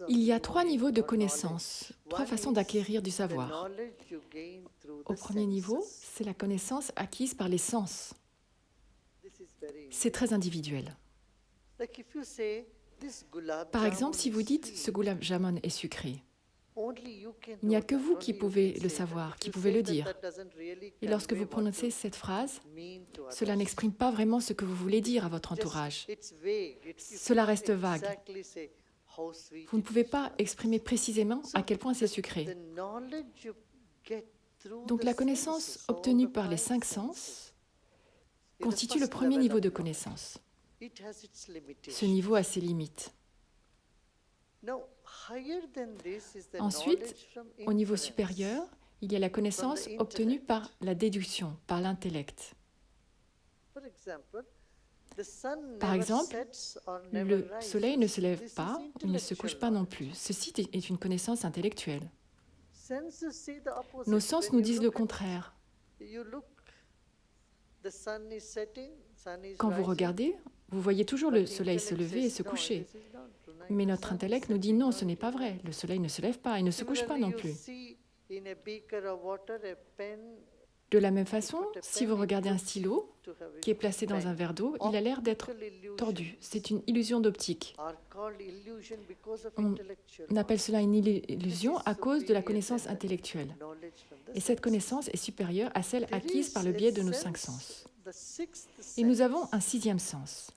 Il y a 3 niveaux de connaissance, 3 façons d'acquérir du savoir. Au premier niveau, c'est la connaissance acquise par les sens. C'est très individuel. Par exemple, si vous dites « ce gulab jamun est sucré », il n'y a que vous qui pouvez le savoir, qui pouvez le dire. Et lorsque vous prononcez cette phrase, cela n'exprime pas vraiment ce que vous voulez dire à votre entourage. Cela reste vague. Vous ne pouvez pas exprimer précisément à quel point c'est sucré. Donc la connaissance obtenue par les 5 sens constitue le premier niveau de connaissance. Ce niveau a ses limites. Ensuite, au niveau supérieur, il y a la connaissance obtenue par la déduction, par l'intellect. Par exemple, le soleil ne se lève pas, il ne se couche pas non plus. Ceci est une connaissance intellectuelle. Nos sens nous disent le contraire. Quand vous regardez, vous voyez toujours le soleil se lever et se coucher. Mais notre intellect nous dit non, ce n'est pas vrai. Le soleil ne se lève pas, il ne se couche pas non plus. De la même façon, si vous regardez un stylo qui est placé dans un verre d'eau, il a l'air d'être tordu. C'est une illusion d'optique. On appelle cela une illusion à cause de la connaissance intellectuelle. Et cette connaissance est supérieure à celle acquise par le biais de nos 5 sens. Et nous avons un 6e sens,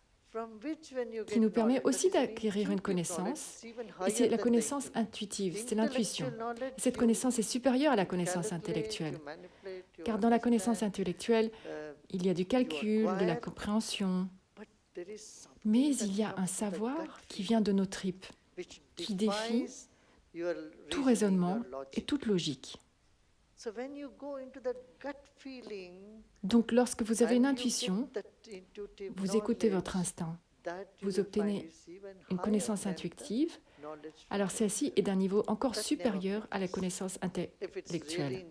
qui nous permet aussi d'acquérir une connaissance, et c'est la connaissance intuitive, c'est l'intuition. Cette connaissance est supérieure à la connaissance intellectuelle, car dans la connaissance intellectuelle, il y a du calcul, de la compréhension, mais il y a un savoir qui vient de nos tripes, qui défie tout raisonnement et toute logique. Donc, lorsque vous avez une intuition, vous écoutez votre instinct, vous obtenez une connaissance intuitive, alors celle-ci est d'un niveau encore supérieur à la connaissance intellectuelle.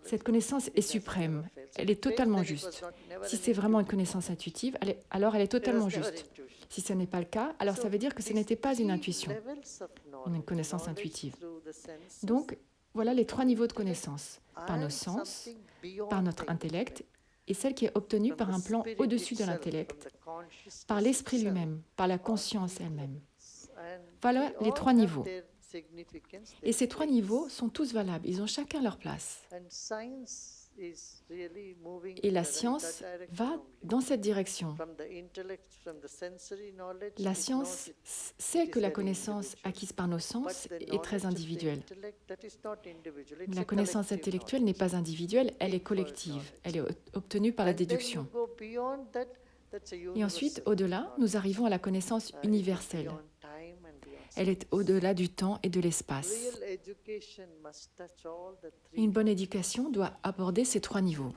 Cette connaissance est suprême, elle est totalement juste. Si c'est vraiment une connaissance intuitive, alors elle est totalement juste. Si ce n'est pas le cas, alors ça veut dire que ce n'était pas une intuition, une connaissance intuitive. Donc, voilà les 3 niveaux de connaissance, par nos sens, par notre intellect, et celle qui est obtenue par un plan au-dessus de l'intellect, par l'esprit lui-même, par la conscience elle-même. Voilà les 3 niveaux. Et ces 3 niveaux sont tous valables, ils ont chacun leur place. Et la science va dans cette direction. La science sait que la connaissance acquise par nos sens est très individuelle. La connaissance intellectuelle n'est pas individuelle, elle est collective, elle est obtenue par la déduction. Et ensuite, au-delà, nous arrivons à la connaissance universelle. Elle est au-delà du temps et de l'espace. Une bonne éducation doit aborder ces 3 niveaux.